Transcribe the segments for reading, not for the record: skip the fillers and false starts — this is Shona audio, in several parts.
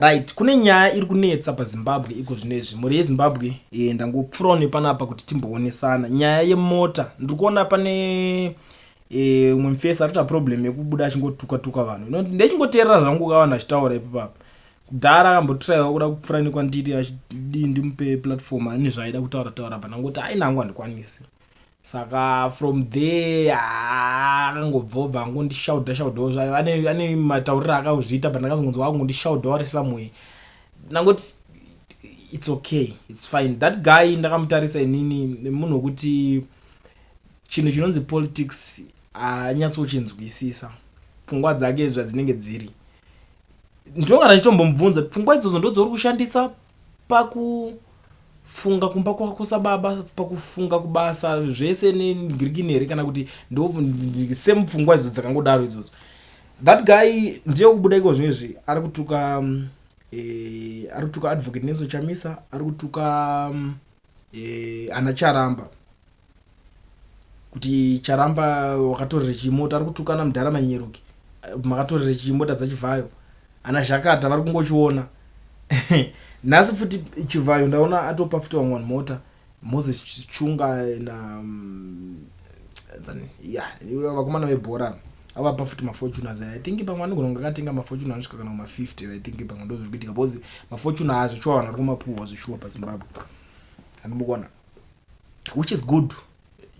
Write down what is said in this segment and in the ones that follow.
Right, kune nyaya iri kunetsa paZimbabwe iko zvinezvi. Mhuri yeZimbabwe ndangopfurawo nepanapa kuti timboonesana. Nyaya yemota ndiri kuona pane umwe mufesi arikuita problem yekubuda achingotuka vanhu. Ndichingoteerera zvangu kavanhu achitaura ipapo. Kudhara akambotiraiwa kuda kupfura nekwandiri achidii ndimupe platform ane zvaida kutaura apa. Ndangoti haina hangu handikwanisi. Saka from there akangobva angondishaudhawo zvayo. Ane matauriro akazviita but ndakazongonzwa akungondishaudhawo ari somewhere. Ndangoti it's okay, it's fine. That guy ndakamutarisa inini munhu wekuti chinhu chinonzi politics anyatsochinzwisisa. Pfungwa dzake zvadzinenge dziri. Ndokana nditombomubvunza pfungwa idzodzo ndodzori kushandisa pakufunga kumba kwako sababa, pakufunga kubasa zvese negirigineri kana kuti same pfungwa idzodzo dzakangodaro idzodzo. That guy ndiye kubuda iko zvinezvi ari kutuka advocate Nelson Chamisa, ari kutuka ana Charamba. Kuti Charamba wakatorera chimota ari kutuka na Mudhara Manyeruki makatorera chimota dzachivhayo. Ana Zhakata vari kungochiona. Nhasi futi chivhayo ndaona atopa futi vamwe mota. Moses Chunga na vakomana vebhora avapa futi mafortunas. I think pamwe anogona akatenga mafortuna anosvika kana kuma50. I think pamwe ndo zviri kuitika because mafortuna azvo cho vanhu vari kumapuhwa zvishuwa paZimbabwe. Andimukona. Which is good.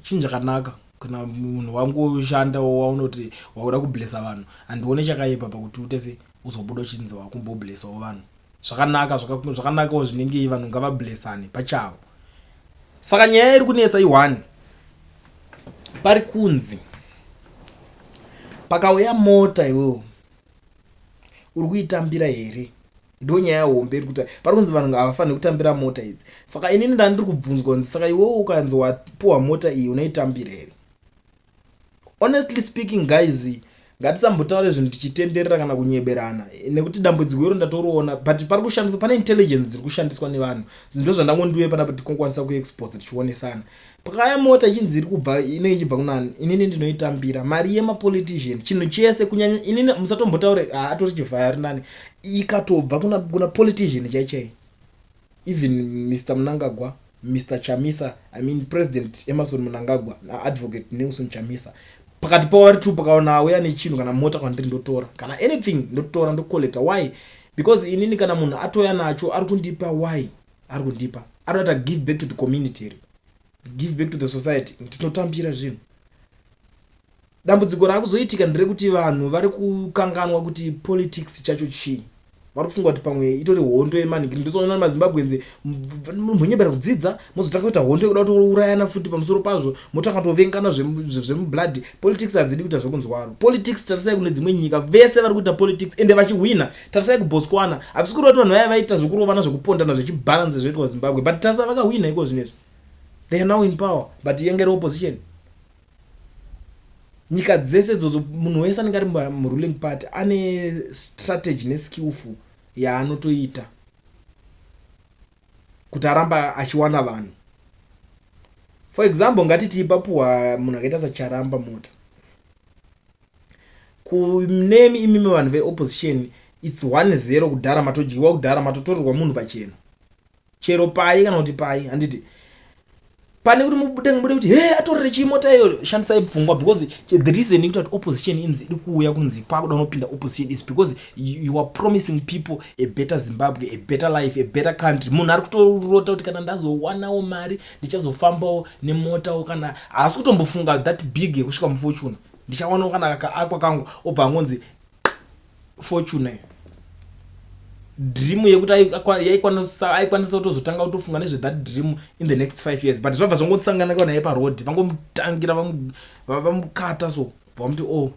Chinhu chakanaka kana munhu wangoshanda waona kuti wakuda kublessa vanhu andione chakaipa pakuti utese uzobuda uchinzi wakumboblessawo vanhu. Zvakanakawo zvinenge vanhu ngavablessane pachavo. Saka nyaya iri kunetsa i1 pari kunzi pakauya mota iwewo uri kuitambira here. Ndo nyaya hombe iri kuti pari kunzi vanhu havafaniri kutambira mota idzi. Saka inini ndandiri kubvunzwa kunzi saka iwewo ukanzi wapuwa mota iyi unoitambira here. Honestly speaking guys, ngatisambotaure zvinhu tichitenderera kana kunyeberana nekuti dambudziko iro ndatoriona but pari kushandiswa pane intelligence dziri kushandiswa nevanhu. Zvinhu zvandangondiwe panapa tikokwanisa kuexpose tichionesana. Pakaya mota ichinzi iri kubva inenge ichibva kunani inini ndinoitambira mari yemapolitician chinhu chese kunyanya inini musatombotaure atori chivhaya ari nani ikatobva kuna politician chaichai. Even Mr. Mnangagwa, Mr. Chamisa, I mean President Emerson Mnangagwa na Advocate Nelson Chamisa. Pakati pavari tu pakaona auya nechinhu kana mota kwandiri ndotora kana anything ndotora ndokollecta. Why? Because inini kana munhu atoya nacho ari kundipa. Why ari kundipa? Ari give back to the community, give back to the society. Ndinotambira zvinhu. Dambudziko rakuzoitika nderekuti vanhu vari kukanganwa kuti politics chacho chii. Vari kufunga kuti pamwe itori hondo yemanhingiri. Ndizoona maZimbabwenzi munyembera kudzidza mozotaka kuita hondo yekuda kutourayana futi pamusoro pazvo motakatovenkana zvemublood. Politics hadzidi kuita zvokunzwaro. Politics tarisai kune dzimwe nyika vese vari kuita politics ende vachihwina. Tarisai kuBotswana havisi kuri kuti vanhu vaya vaita zvokurovana zvokupondana zvechibalance zvoitwa Zimbabwe but tarisai vakahwina iko zvinezvi. They are now in power but yengere opposition. Nyika dzese dzodzo munhu wese anenge ari muruling party ane strategy neskillful yaanotoita kuti aramba achiwana vanhu. For example ngatiti ipapuhwa munhu akaita saCharamba mota kunemi imimi vanhu veopposition it's 1-0 kudhara matojyiwa kudhara matotorerwa munhu pachena chero pai kana kuti pai handiti pane kuti mubude kuti atorere chimota iyo shandisai pfungwa because the reason kuti opposition inzi iri kuuya kunzi kwakuda unopinda opposition is because you are promising people a better Zimbabwe, a better life, a better country. Munhu ari kutorota kuti kana ndazowanawo mari ndichazofambawo nemotawo kana haasi kutombofunga that big yekusvika mufortune ndichawanawo kana kaakwa kangu obva angonzi fortune. Dream yekuti aikwanisa kutozotanga kutofunga nezve that dream in the next 5 years but zvabva zvongosangana naye paroad vangomutangira vamukata so vamuti oh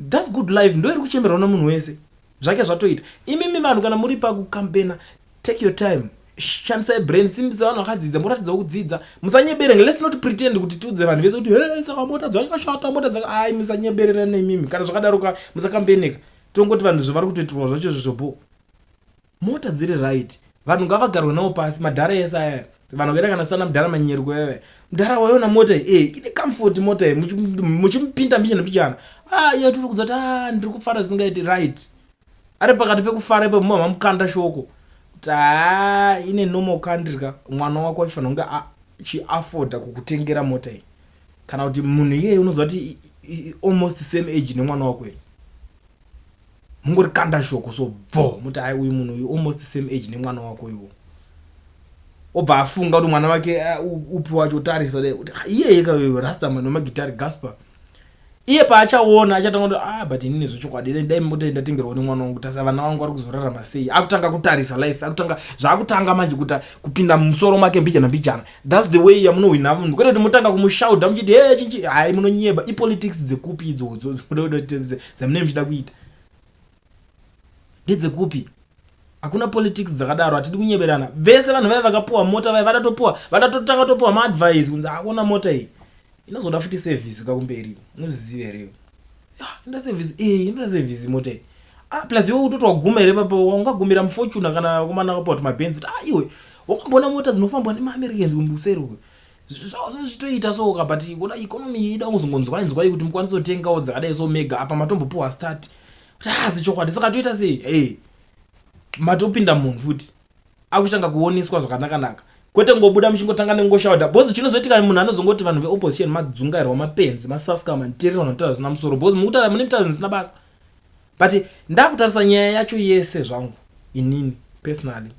that's good life. Ndo iri kuchemberwa nomunhu wese zvake zvatoita. Imimi vanhu kana muri pakukambena take your time, shandisai brain, simbisa vanhu vakadzidza muratidza kudzidza musanyeberenge. Let's not pretend kuti tiudze vanhu vese kuti saka mota dzakashata mota dzaka ai musanyeberera nemimi kana zvakadaroka musakambeneka. Tongoti vanhu zvavari kutoitirwa zvacho zvobo mota dziri right. Vanhu ngavagarwe nawo pasi madhara ese aya. Vanhu vakaita kana sana Mudhara Manyeruki wewe Mudhara waiona mota ine comfort mota muchimpinda mbichana iyo tiri kudza kuti ndiri kufara zingaiti right. ari pakati pekufara ipo mumwe mamukanda shoko kuti ine normal country ka mwana wako aifanira kunge achiafforda kukutengera mota iyi, kana kuti munhu iyeye unoziva kuti almost same age nemwana wako ere, mungori kanda shoko so bvo muti ai uyu munhu uyu almost same age nemwana wako iwo, obva afunga kuti mwana wake upi wacho tarisa kuti iyeye ka rastaman nomagitari Gaspar, iye paachaona achatanga kuti but inini zvochokwadi dai mota ndatengerwa nemwana wangu tasa vana vangu vari kuzorarama sei, akutanga kutarisa life, akutanga zvakutanga manje kuti kupinda mumusoro make mbijana mbijana. That's the way yamunohwina munhu, kwete kuti mutanga kumushaudha muchiti chinchi hai munonyeba. Ipolitics dzekupi idzodzo dzamune muchida kuita ndedzekupi? Hakuna politics dzakadaro, hatidi kunyeberana. Vese vanhu vai vakapuwa mota vai vadatotanga topuwa maadvice kunzi akuna mota iyi inozoda futi service kakumberi, unoziziva here inoda service inoda service mota iyi plus iwe utoti waguma here papo ungagumira mufortune kana kumana kapo kuti mabenzi kuti iwe wakambona mota dzinofambwa nemaAmericans kumbuseri uko zvitoita soka, but kuna economy ida kuzongonzwa kuti mukwanise kutengawo dzakadai so mega apa matombopuwa start kuti zichokwadi. Saka toita sei matopinda munhu futi akutanga kuoneswa zvakanaka, kwete ngobuda muchingotanga nengoshaudha bozi. Chinozoitika munhu anozongoti vanhu veopposition madzungairwa mapenzi masaska manterera notaura zvisina musoro bozi mukutaura mune mitauro zvisina basa. But ndakutarisa nyaya yacho yese zvangu inini personally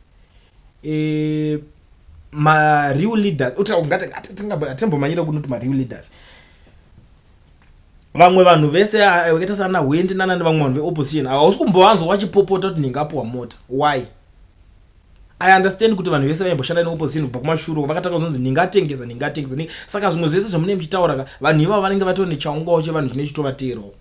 ma real leaders ungatimbomanyira kunoti ma real leaders, vamwe vanhu vese vakaita sana Hwendi nana nevamwe vanhu veopposition hausi kumbowanzwa wachipopota kuti ndingapuwa mota. Why? I understand kuti vanhu vese vaimboshanda neopposition kubva kumashuro vakatanga kuzonzi ndingatengesa. Saka zvimwe zvese zvamune muchitaura vanhu ivavo vanenge vatori nechaungawo chevanhu chine chitovaterawo,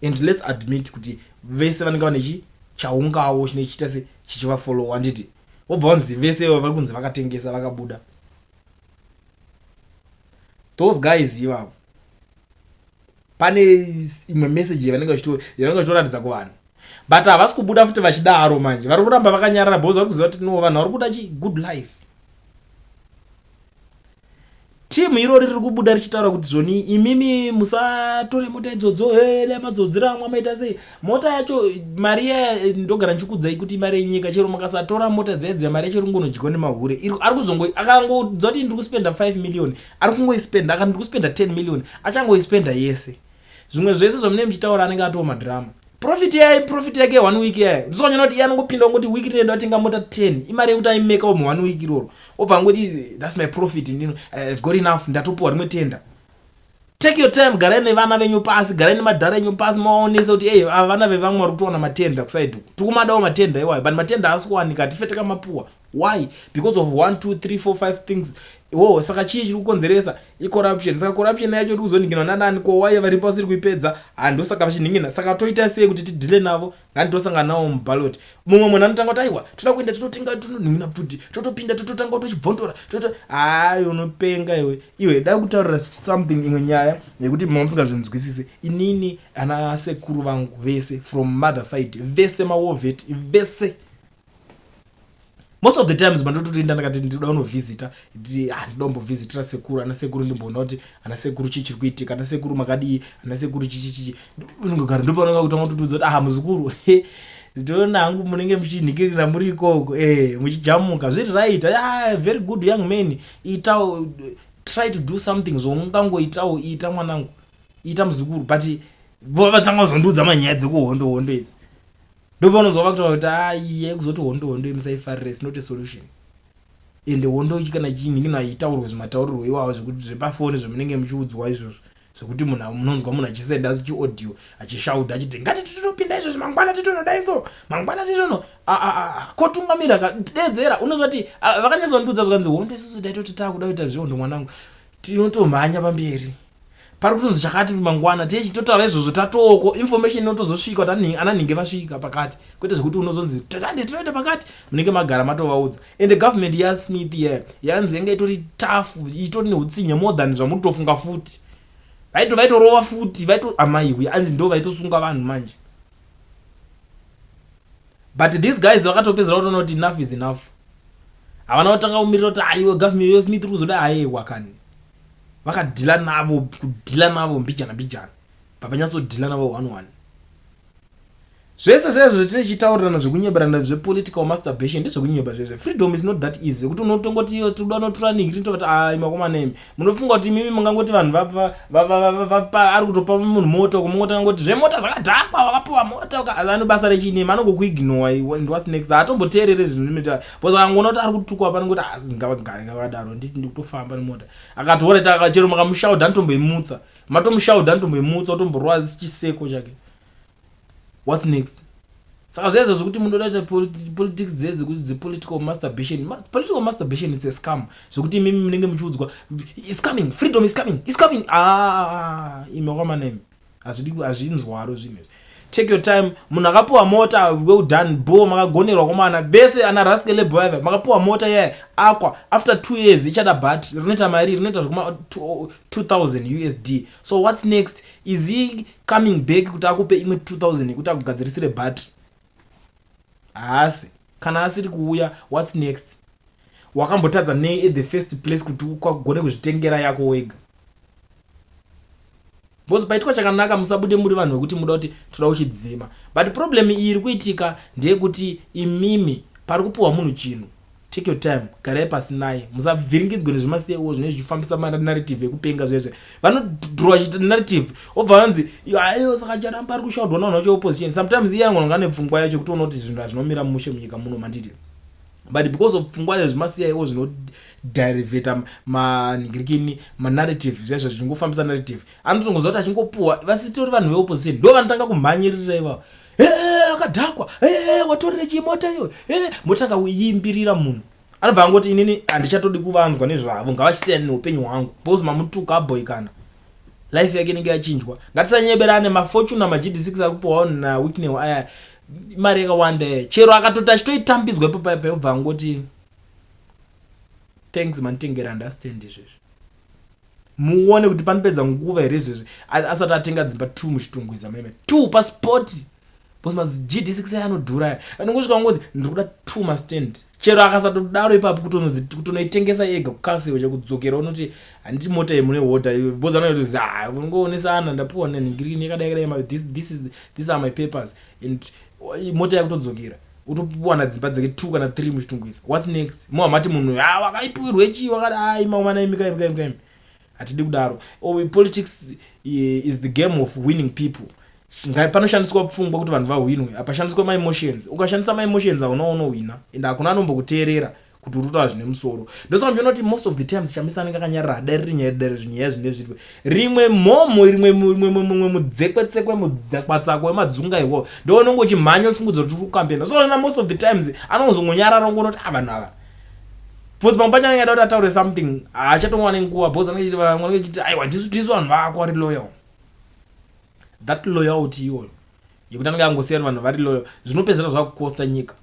and let's admit kuti vese vanenge vane chaungawo chine chiita se chichivafollowa. Handiti wobva wanzi vese vari kunzi vakatengesa vakabuda. Those guys ivavo pane imwe message yavanenge vachitoratidza kuvanhu, but havasi kubuda futi vachidaro manje, vari kuramba vakanyarara bhozi vari kuziva kuti no vanhu vari kuda good life. Timu irori riri kubuda richitaura kuti zvoni imimi musatore mota idzodzo madzodzera amwe maita sei, mota yacho mari ndogara ndichikudzai kuti mari yenyika chero makasatora mota dzedze mari yacho ringonodyiwa nemahure. Ari kuzongo akangodza kuti ndiri kuspenda 5 million ari kungoispenda, akati ndiri kuspenda 10 million achangoispenda yese. Zvimwe zvese zvamune muchitaura anenge atova madhirama. Profit yake 1 week yaye ndisonyana kuti anongopinda ngoti week inoenda atenga mota 10 imari yekuti aimeka omu 1 week iroro obva ngoti that's my profit ndino I've got enough ndatopuwa rimwe tenda. Take your time, garai nevana venyu pasi, garai nemadhara enyu pasi maonesa kuti vana vevamwe vari kutowana matenda kuside tikumadawo matenda iwayo, but matenda haasi kuwanika tifeteka mapuwa. Why? Because of 1 2 3 4 5 things. Saka chii chiri kukonzeresa icorruption. Saka corruption yacho iri kuzoninginwa nanani ko why vari pasiri kuipedza handosaka vachiningina. Saka toita sei kuti tidhile navo nganditosangana nawo muballot. Mumwe munhu anotanga kuti aiwa toda kuenda tototenga tononingina futi totopinda tototanga tochibvondora unopenga iwe da kutaurira something imwe nyaya yekuti mumwe musingazvinzwisise. Inini ana sekuru vangu vese from mother side vese mawovet vese most of the times mandotoenda ndakati ndinoda kunovisita ndombovisitira sekuru ana sekuru ndimboona kuti ana sekuru chichiri kuitika ana sekuru makadii ana sekuru chichichichi ndinogara ndopaonanga kuti wangototudza kuti muzukuru ndinoona hangu munenge muchinhikirira muri ikoko muchijamuka zviri right very good young man try to do something zvoungangoitawo ita mwanangu ita muzukuru, but vatanga kuzondudza manyaya dzekuhondo idzi ndopaunozova kuti kuzoti hondo musaifarire is not a solution. Ende hondo kana chinhu aitaurwe zvimataurirwo iwawo zvekuti zvepafoni zvamunenge muchiudzwa izvozvo zvekuti munonzwa munhu achisenda chiaudio achishauda achiti ngati titopinda izvo mangwana titonoda iso mangwana titono kotungamira kadedzera unozoti vakanyazondudza zvanzi hondo isusu taitoti takuda kuita zvehondo mwanangu tinotomhanya pamberi pari kutonzi chakati mangwana tichitotaura izvozvo tatoko information inotozosvika kuti ananhinge vasvika pakati kwete zvekuti unozonzi tinoenda pakati munenge magara matovaudza. And the government yaSmith yanzi yanga itori tafu itori neutsinye more than zvamutofunga futi vaitorova futi amaiwe anzi ndo vaitosunga vanhu manje, but these guys vakatopedzera kutoona kuti enough is enough. Havana kutanga kumirira kuti aiwe government yaSmith kuzoda wakani vakadhila navo mbijana papanyatsodhila navo 1-1. zvese zvezvo tichitaurirana zvekunyeberana zvepolitical masturbation ndezvekunyeba zvezvo. Freedom is not that easy kuti unotongoti toda unotora niki titoti makomanemi munofunga kuti mimi mungangoti vanhu ari kutopa munhu mota kumungotangoti zvemota zvakadhakwa wakapiwa mota ano basa rechinema anongokuignore and what's next atomboteerere zvinhu because angona kuti ari kutukwa panongoti ngavagare ngavadaro nditi kutofamba nemota akatoora takachero makamushaudha anotomboimutsa matomushaudha anotomboimutsa otomborwa chiseko chake. What's next? Saka zvezvo zvokuti mundoita politics dzedzi kuti political masturbation. Political masturbation is a scam. Zvokuti mimi munenge muchiudzwa it's coming, freedom is coming, it's coming. Imekoma name. Azvinzwaro zvinhu. Take your time. Munhu akapiwa mota, well done, bo makagonerwa komana bese ana rascal boy makapiwa mota ye akwa after 2 years ichada bat rinoita mari rinoita zvokuma 2000 USD. So what's next? Is he coming back kuti akupe imwe 2000 kuti akugadzirisire bat? Asi kana asiri kuuya, what's next? Wakambotadza nei at the first place kuti ukagone kuzvitengera yako wega. Boss paitwa chakanaka musabude muri vanhu vekuti muda kuti toda kuchidzima. But problem iri kuitika ndeyekuti imimi pari kupuwa munhu chinhu. Take your time, garai pasi naye. Musavhiringidzwe nezvima CIO zvine zvifambisa narrative yekupenga zvezve. Vanodraw narrative obva vanzi ayo saka charamba ari kushaudwa navanhu vacho opposition. Sometimes iye anogona nepfungwa yacho kuti unoti zvinhu zvinomira mushe munyika muno manditi. But because of pfungwa yazvima CIO zvino derivate narrative zvezvo zvingofambisa narrative anotongozoti achingopuwa vasitori vanhu veopposition ndo vanotanga kumhanyirira ivavo akadhakwa watorere chimota iyo motanga kuimbirira munhu anobva angoti inini handichatodi kuvanzwa nezvavo ngavachisiyana neupenyu hwangu because mamutuka aboikana life yake inenge yachinjwa. Ngatisanyeberane mafortune maGD6 ari kupuwa na weekend aya mari yakawanda chero akatoti achitoitambidzwa ipapo yobva angoti thanks man tengera understand izvezvi muone kuti panopedza nguva here izvezvi asati atenga dzimba 2 muchitungwiza meme 2 passport because mas GD6 anodhura anongosvika ngoti ndikuda 2 mastand chero akasatodaro ipapo kutonoitengesa ega kukansewo chekudzokera unoti handiti mota yemune water because anoiti ngoonesana ndapuwa nenhingirini yakadai these are my papers and mota yakutodzokera utopuwana dzimba dzake 2 kana 3 muchitungwiza. What's next? Muhamati munhu wakaipiwirwe chi wakadai mawana imika hatidi kudaro. Politics is the game of winning people. Panoshandiswa pfungwa kuti vanhu vahwinwe apashandiswa my emotions. Ukashandisa my emotions unoona wina and hakuna anombokuteerera kuti urutaura zvine musoro. Ndosaka ndinoti most of the times chamisana kakanyarara dai nyaya zvine zviri rimwe momo rimwe mudzekwe mudzakwatsakwe madzunga iwo ndoonongo chimhanya uchifungudza kuti ukampena. So na most of the times anozongonyarara ngonoti vanhu ava because pamwe pacho kuti ataure something achatomwana nguva because anenge vamwe vachiti aiwa ndisu vanhu vako ari loyal. That loyalty iyoyo yekuti anenge angosiyana vanhu vari loyal zvinopedzera zvakukosta nyika.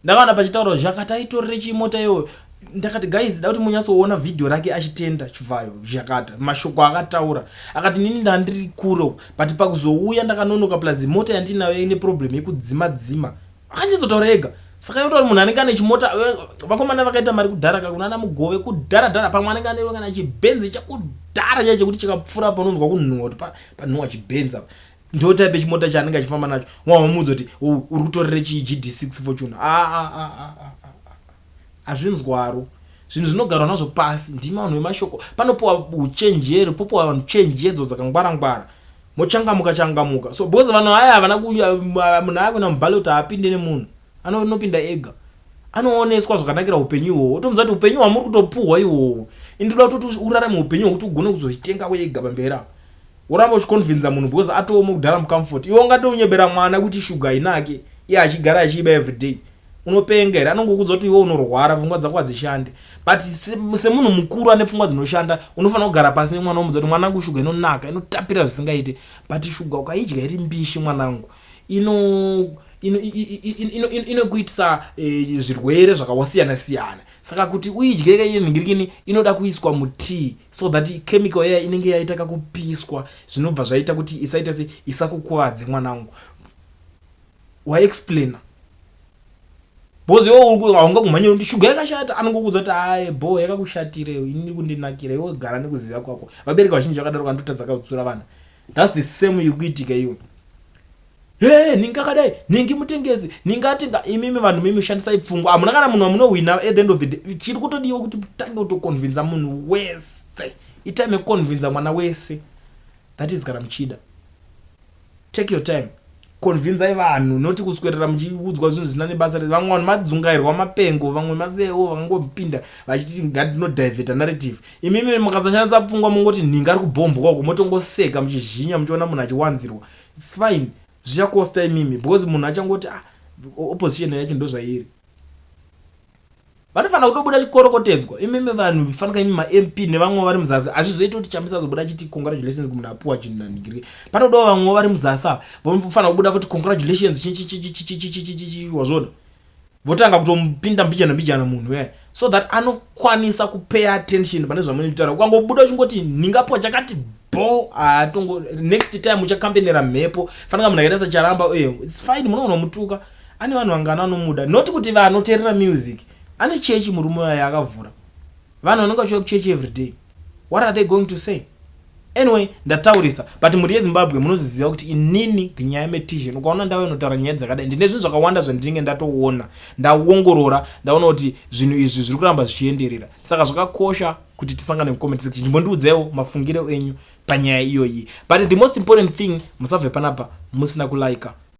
Ndakaona pachitaura zvakati aitorere chimota iyoyo ndakati guys da kuti munyatsoona video rake achitenda chivhayo zvakata mashoko akataura akati nini ndandiri kuro but pakuzouya ndakanonoka plus mota yandinayo ine problem yekudzima akanyatsotaura ega. Saka yotori munhu anenge ane chimota vakomana vakaita mari kudhara kakunana mugove kudhara pamwe anenge ane kana chibenzi chakudhara chacho kuti chikapfura panonzwa kunhuhwa panhuhwa chibenzi apa ndo type chimota chanenge achifamba nacho wamudza kuti uri kutorere GD6 fortune azvinzwaro zvinhu zvinogarwa nazvo pasi ndima vanhu vemashoko panopuwa uchenjeri popuwa vanhu chenjedzo dzakangwara mochangamuka so because vanhu aya havana kuuya munhu akuna mubhale kuti apinde nemunhu anopinda ega anooneswa zvakanakira upenyu ihwohwo otomudza kuti upenyu hwamuri kutopuhwa ihwohwo indoda kuti urarame upenyu hwokuti ugone kuzozvitenga wega pamberi apo uramba uchiconvinza munhu because atooma kudhara mucomfort iwe ungatounyebera mwana kuti shuga inake iye achigara achiiba everyday unopenga here anongokudza kuti iwe unorwara pfungwa dzako hadzishande but semunhu mukuru ane pfungwa dzinoshanda unofanira kugara pasi nemwana womudza kuti mwanangu shuga inonaka inotapira zvisingaite but shuga ukaidya iri mbishi mwanangu inokuitisa zvirwere zvakasiyana. Saka kuti uidyeke iye nhingirikini inoda kuiswa mutea so that chemical yaya inenge yaita kakupiswa zvinobva zvaita kuti isaita se isakukuwadze mwanangu waexplaina bozi haunga kumhanyira kuti shuga yakashata anongokudza kuti aye bo yakakushatire ini kundinakira iwe gara nekuziva kwako vabereki vazhinji vakadaro kandotadza kautsura vana that's the same yekuitika iwe ningakadai ningi mutengezi ningatenga imimi vanhu mimi shandisai pfungwa amuna kana munhu amunowina at the end of the day chiri kutodiwa kuti mutange utoconvinza munhu wese itime convinza mwana wese that is kana muchida take your time convinzai vanhu noti kuswerera muchiudzwa zvinhu zvisina nebasa vamwe vanhu madzungairwa mapengo vamwe maseo vangopinda vachiti ngatinodirveta narrative imimi makasashandisa pfungwa mungoti ninga ari kubhomboka uko motongoseka muchizhinya muchiona munhu achiwanzirwa its fine zvichakosta imimi because munhu achangoti opposition yacho ndo zvairi vanofanira kutobuda chikorokotedzwa imimi vanhu fanika imi ma-MP nevamwe vari muzasi azvizoita kuti chambisa zobuda chiti congratulations kumunhu apuwa chinhu naningiri panodawo vamwe vari muzasi vanofanira kubuda kuti congratulations wazvona votanga kutomupinda mbijana munhu so that anokwanisa kupay attention pane zvamunotaura ukangobuda uchingoti ningapuwa chakati atongo next time uchakampenera mhepo fanika munhu akaita sacharamba it's fine munoona mutuka ane vanhu vangana anomuda not kuti vanoteerera music ane chechi murume waye akavhura vanhu vanonga vachiuya kuchechi every day what are they going to say anyway ndataurisa but muri yezimbabwe munoziziva kuti inini nyaya yemetition ukaona ndava inotaura nyaya dzakadai ndine zvinhu zvakawanda zvandinenge ndatoona ndaongorora ndaona kuti zvinhu izvi zviri kuramba zvichienderera saka zvakakosha kuti tisangane mucomment section chimbondiudzewo mafungiro enyu panyaya iyoyi but the most important thing musabve panapa musina kulaika